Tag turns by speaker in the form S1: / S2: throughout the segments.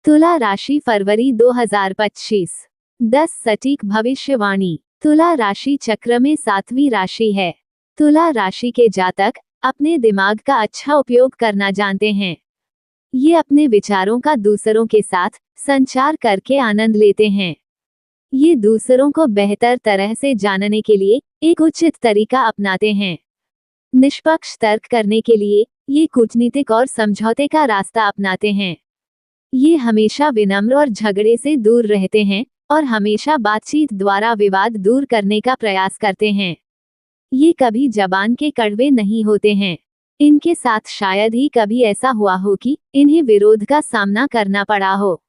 S1: तुला राशि फरवरी 2025। 10 सटीक भविष्यवाणी। तुला राशि चक्र में 7वीं राशि है। तुला राशि के जातक अपने दिमाग का अच्छा उपयोग करना जानते हैं। ये अपने विचारों का दूसरों के साथ संचार करके आनंद लेते हैं। ये दूसरों को बेहतर तरह से जानने के लिए एक उचित तरीका अपनाते हैं। निष्पक्ष तर्क करने के लिए ये कूटनीतिक और समझौते का रास्ता अपनाते हैं। ये हमेशा विनम्र और झगड़े से दूर रहते हैं और हमेशा बातचीत द्वारा विवाद दूर करने का प्रयास करते हैं। ये कभी जबान के कड़वे नहीं होते हैं। इनके साथ शायद ही कभी ऐसा हुआ हो कि इन्हें विरोध का सामना करना पड़ा हो।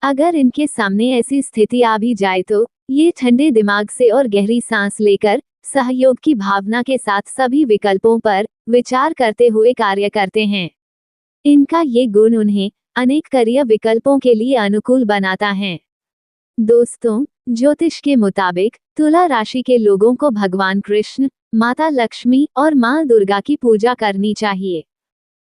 S1: अगर इनके सामने ऐसी स्थिति आ भी जाए तो ये ठंडे दिमाग से और गहरी सांस लेकर सहयोग की भावना के साथ सभी विकल्पों पर विचार करते हुए कार्य करते हैं। इनका ये गुण उन्हें अनेक करियर विकल्पों के लिए अनुकूल बनाता है। दोस्तों, ज्योतिष के मुताबिक तुला राशि के लोगों को भगवान कृष्ण, माता लक्ष्मी और मां दुर्गा की पूजा करनी चाहिए।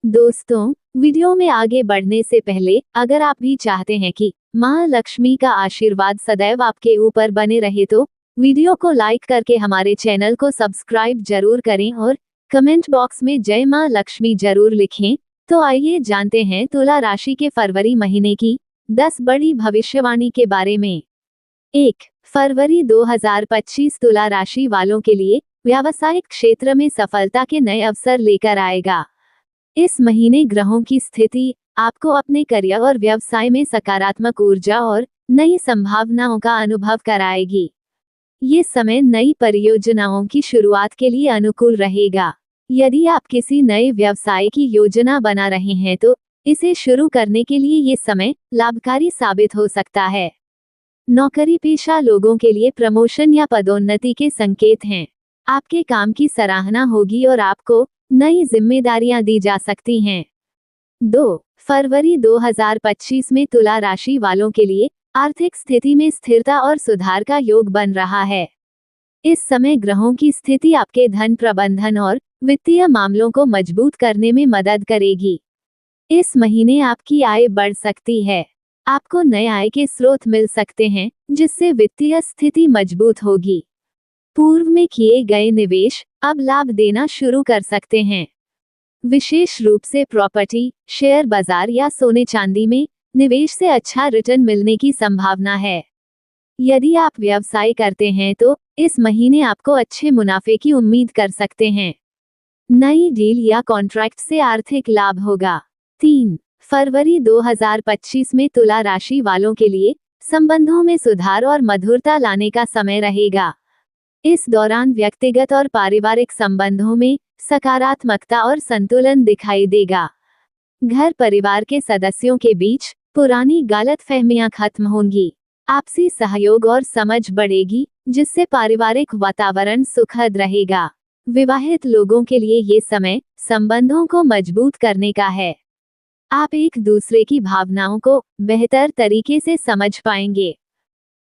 S1: दोस्तों, वीडियो में आगे बढ़ने से पहले अगर आप भी चाहते हैं कि मां लक्ष्मी का आशीर्वाद सदैव आपके ऊपर बने रहे तो वीडियो को लाइक करके हमारे चैनल को सब्सक्राइब जरूर करें और कमेंट बॉक्स में जय मां लक्ष्मी जरूर लिखें। तो आइए जानते हैं तुला राशि के फरवरी महीने की 10 बड़ी भविष्यवाणी के बारे में। 1 फरवरी 2025 तुला राशि वालों के लिए व्यावसायिक क्षेत्र में सफलता के नए अवसर लेकर आएगा। इस महीने ग्रहों की स्थिति आपको अपने करियर और व्यवसाय में सकारात्मक ऊर्जा और नई संभावनाओं का अनुभव कराएगी। ये समय नई परियोजनाओं की शुरुआत के लिए अनुकूल रहेगा। यदि आप किसी नए व्यवसाय की योजना बना रहे हैं तो इसे शुरू करने के लिए ये समय लाभकारी साबित हो सकता है। नौकरी पेशा लोगों के लिए प्रमोशन या पदोन्नति के संकेत हैं। आपके काम की सराहना होगी और आपको नई जिम्मेदारियां दी जा सकती हैं। 2 फरवरी 2025 में तुला राशि वालों के लिए आर्थिक स्थिति में स्थिरता और सुधार का योग बन रहा है। इस समय ग्रहों की स्थिति आपके धन प्रबंधन और वित्तीय मामलों को मजबूत करने में मदद करेगी। इस महीने आपकी आय बढ़ सकती है। आपको नए आय के स्रोत मिल सकते हैं जिससे वित्तीय स्थिति मजबूत होगी। पूर्व में किए गए निवेश अब लाभ देना शुरू कर सकते हैं। विशेष रूप से प्रॉपर्टी, शेयर बाजार या सोने चांदी में निवेश से अच्छा रिटर्न मिलने की संभावना है। यदि आप व्यवसाय करते हैं तो इस महीने आपको अच्छे मुनाफे की उम्मीद कर सकते हैं। नई डील या कॉन्ट्रैक्ट से आर्थिक लाभ होगा। 3 फरवरी 2025 में तुला राशि वालों के लिए संबंधों में सुधार और मधुरता लाने का समय रहेगा। इस दौरान व्यक्तिगत और पारिवारिक संबंधों में सकारात्मकता और संतुलन दिखाई देगा। घर परिवार के सदस्यों के बीच पुरानी गलतफहमियां खत्म होंगी। आपसी सहयोग और समझ बढ़ेगी जिससे पारिवारिक वातावरण सुखद रहेगा। विवाहित लोगों के लिए ये समय संबंधों को मजबूत करने का है। आप एक दूसरे की भावनाओं को बेहतर तरीके से समझ पाएंगे।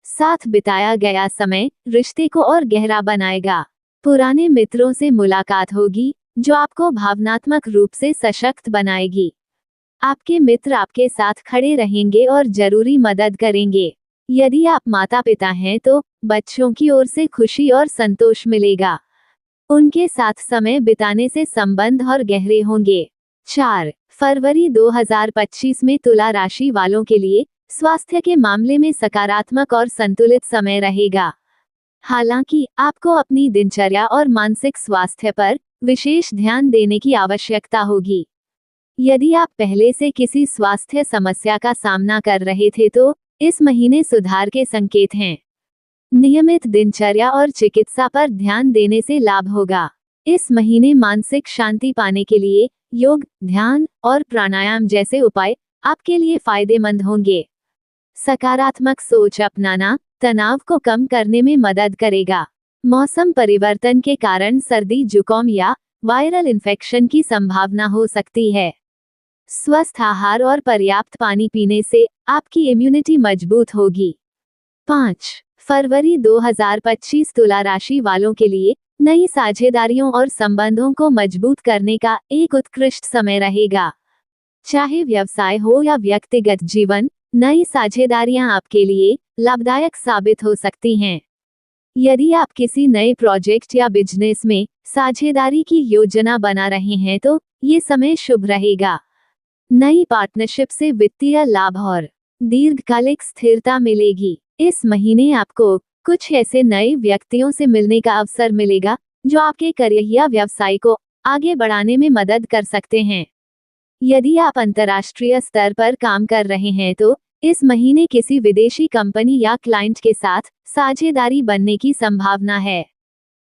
S1: साथ बिताया गया समय रिश्ते को और गहरा बनाएगा। पुराने मित्रों से मुलाकात होगी जो आपको भावनात्मक रूप से सशक्त बनाएगी। आपके मित्र आपके साथ खड़े रहेंगे और जरूरी मदद करेंगे। यदि आप माता पिता हैं तो बच्चों की ओर से खुशी और संतोष मिलेगा। उनके साथ समय बिताने से संबंध और गहरे होंगे। 4 फरवरी 2025 में तुला राशि वालों के लिए स्वास्थ्य के मामले में सकारात्मक और संतुलित समय रहेगा। हालांकि आपको अपनी दिनचर्या और मानसिक स्वास्थ्य पर विशेष ध्यान देने की आवश्यकता होगी। यदि आप पहले से किसी स्वास्थ्य समस्या का सामना कर रहे थे तो इस महीने सुधार के संकेत हैं। नियमित दिनचर्या और चिकित्सा पर ध्यान देने से लाभ होगा। इस महीने मानसिक शांति पाने के लिए योग, ध्यान और प्राणायाम जैसे उपाय आपके लिए फायदेमंद होंगे। सकारात्मक सोच अपनाना तनाव को कम करने में मदद करेगा। मौसम परिवर्तन के कारण सर्दी, जुकाम या वायरल इन्फेक्शन की संभावना हो सकती है। स्वस्थ आहार और पर्याप्त पानी पीने से आपकी इम्यूनिटी मजबूत होगी। 5 फरवरी 2025 तुला राशि वालों के लिए नई साझेदारियों और संबंधों को मजबूत करने का एक उत्कृष्ट समय रहेगा। चाहे व्यवसाय हो या व्यक्तिगत जीवन, नई साझेदारियां आपके लिए लाभदायक साबित हो सकती हैं। यदि आप किसी नए प्रोजेक्ट या बिजनेस में साझेदारी की योजना बना रहे हैं तो ये समय शुभ रहेगा। नई पार्टनरशिप से वित्तीय लाभ और दीर्घकालिक स्थिरता मिलेगी। इस महीने आपको कुछ ऐसे नए व्यक्तियों से मिलने का अवसर मिलेगा जो आपके करियर या व्यवसाय को आगे बढ़ाने में मदद कर सकते हैं। यदि आप अंतर्राष्ट्रीय स्तर पर काम कर रहे हैं तो इस महीने किसी विदेशी कंपनी या क्लाइंट के साथ साझेदारी बनने की संभावना है।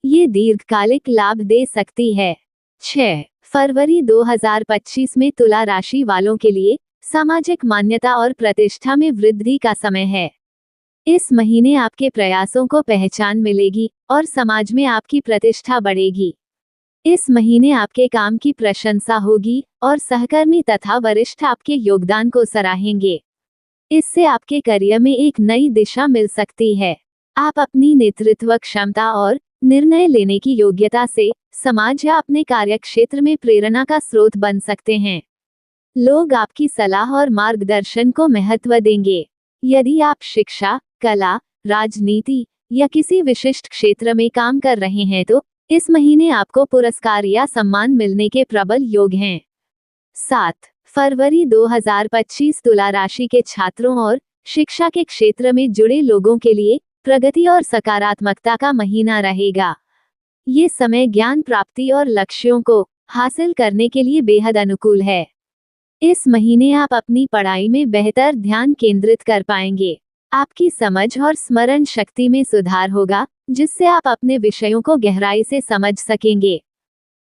S1: ये दीर्घकालिक लाभ दे सकती है। 6 फरवरी 2025 में तुला राशि वालों के लिए सामाजिक मान्यता और प्रतिष्ठा में वृद्धि का समय है। इस महीने आपके प्रयासों को पहचान मिलेगी और समाज में आपकी प्रतिष्ठा बढ़ेगी। इस महीने आपके काम की प्रशंसा होगी और सहकर्मी तथा वरिष्ठ आपके योगदान को सराहेंगे। इससे आपके करियर में एक नई दिशा मिल सकती है। आप अपनी नेतृत्व क्षमता और निर्णय लेने की योग्यता से समाज या अपने कार्यक्षेत्र में प्रेरणा का स्रोत बन सकते हैं। लोग आपकी सलाह और मार्गदर्शन को महत्व देंगे। यदि आप शिक्षा, कला, राजनीति या किसी विशिष्ट क्षेत्र में काम कर रहे हैं तो इस महीने आपको पुरस्कार या सम्मान मिलने के प्रबल योग हैं। 7 फरवरी 2025 तुला राशि के छात्रों और शिक्षा के क्षेत्र में जुड़े लोगों के लिए प्रगति और सकारात्मकता का महीना रहेगा। ये समय ज्ञान प्राप्ति और लक्ष्यों को हासिल करने के लिए बेहद अनुकूल है। इस महीने आप अपनी पढ़ाई में बेहतर ध्यान केंद्रित कर पाएंगे। आपकी समझ और स्मरण शक्ति में सुधार होगा, जिससे आप अपने विषयों को गहराई से समझ सकेंगे।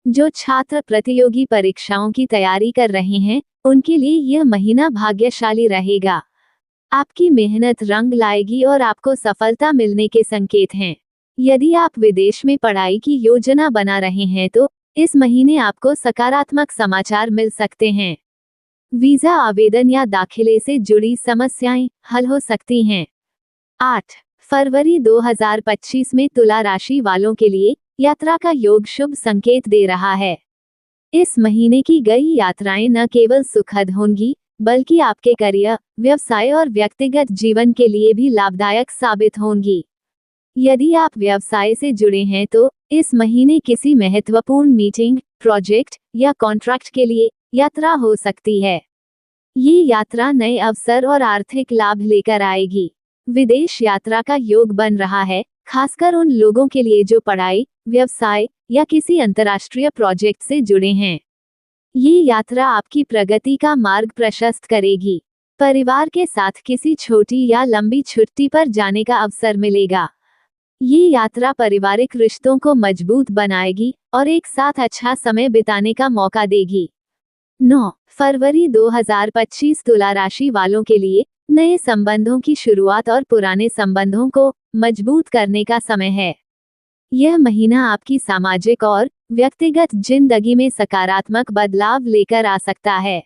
S1: जो छात्र प्रतियोगी परीक्षाओं की तैयारी कर रहे हैं, उनके लिए यह महीना भाग्यशाली रहेगा। आपकी मेहनत रंग लाएगी और आपको सफलता मिलने के संकेत हैं। यदि आप विदेश में पढ़ाई की योजना बना रहे हैं तो इस महीने आपको सकारात्मक समाचार मिल सकते हैं। वीजा आवेदन या दाखिले से जुड़ी समस्याएं हल हो सकती हैं। 8 फरवरी 2025 में तुला राशि वालों के लिए यात्रा का योग शुभ संकेत दे रहा है। इस महीने की गई यात्राएं न केवल सुखद होंगी, बल्कि आपके करियर, व्यवसाय और व्यक्तिगत जीवन के लिए भी लाभदायक साबित होंगी। यदि आप व्यवसाय से जुड़े हैं तो इस महीने किसी महत्वपूर्ण मीटिंग, प्रोजेक्ट या कॉन्ट्रैक्ट के लिए यात्रा हो सकती है। ये यात्रा नए अवसर और आर्थिक लाभ लेकर आएगी। विदेश यात्रा का योग बन रहा है, खासकर उन लोगों के लिए जो पढ़ाई, व्यवसाय या किसी अंतर्राष्ट्रीय प्रोजेक्ट से जुड़े हैं। ये यात्रा आपकी प्रगति का मार्ग प्रशस्त करेगी। परिवार के साथ किसी छोटी या लंबी छुट्टी पर जाने का अवसर मिलेगा। ये यात्रा पारिवारिक रिश्तों को मजबूत बनाएगी और एक साथ अच्छा समय बिताने का मौका देगी। 9 फरवरी 2025 तुला राशि वालों के लिए नए संबंधों की शुरुआत और पुराने संबंधों को मजबूत करने का समय है। यह महीना आपकी सामाजिक और व्यक्तिगत जिंदगी में सकारात्मक बदलाव लेकर आ सकता है।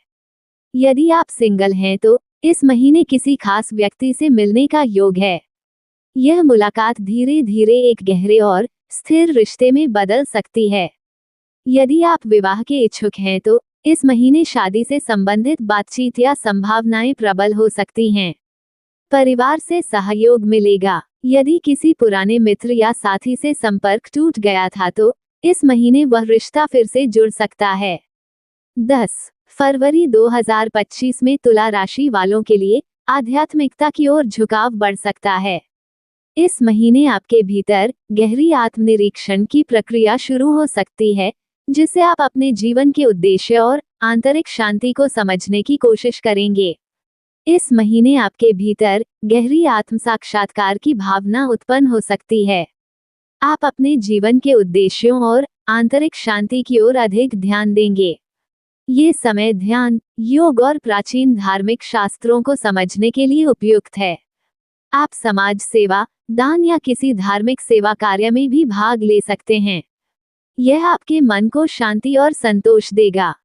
S1: यदि आप सिंगल हैं तो इस महीने किसी खास व्यक्ति से मिलने का योग है। यह मुलाकात धीरे धीरे एक गहरे और स्थिर रिश्ते में बदल सकती है। यदि आप विवाह के इच्छुक हैं तो इस महीने शादी से संबंधित बातचीत या संभावनाएं प्रबल हो सकती हैं। परिवार से सहयोग मिलेगा। यदि किसी पुराने मित्र या साथी से संपर्क टूट गया था तो इस महीने वह रिश्ता फिर से जुड़ सकता है। 10 फरवरी 2025 में तुला राशि वालों के लिए आध्यात्मिकता की ओर झुकाव बढ़ सकता है। इस महीने आपके भीतर गहरी आत्मनिरीक्षण की प्रक्रिया शुरू हो सकती है, जिससे आप अपने जीवन के उद्देश्य और आंतरिक शांति को समझने की कोशिश करेंगे। इस महीने आपके भीतर गहरी आत्म साक्षात्कार की भावना उत्पन्न हो सकती है। आप अपने जीवन के उद्देश्यों और आंतरिक शांति की ओर अधिक ध्यान देंगे। ये समय ध्यान, योग और प्राचीन धार्मिक शास्त्रों को समझने के लिए उपयुक्त है। आप समाज सेवा, दान या किसी धार्मिक सेवा कार्य में भी भाग ले सकते हैं। यह आपके मन को शांति और संतोष देगा।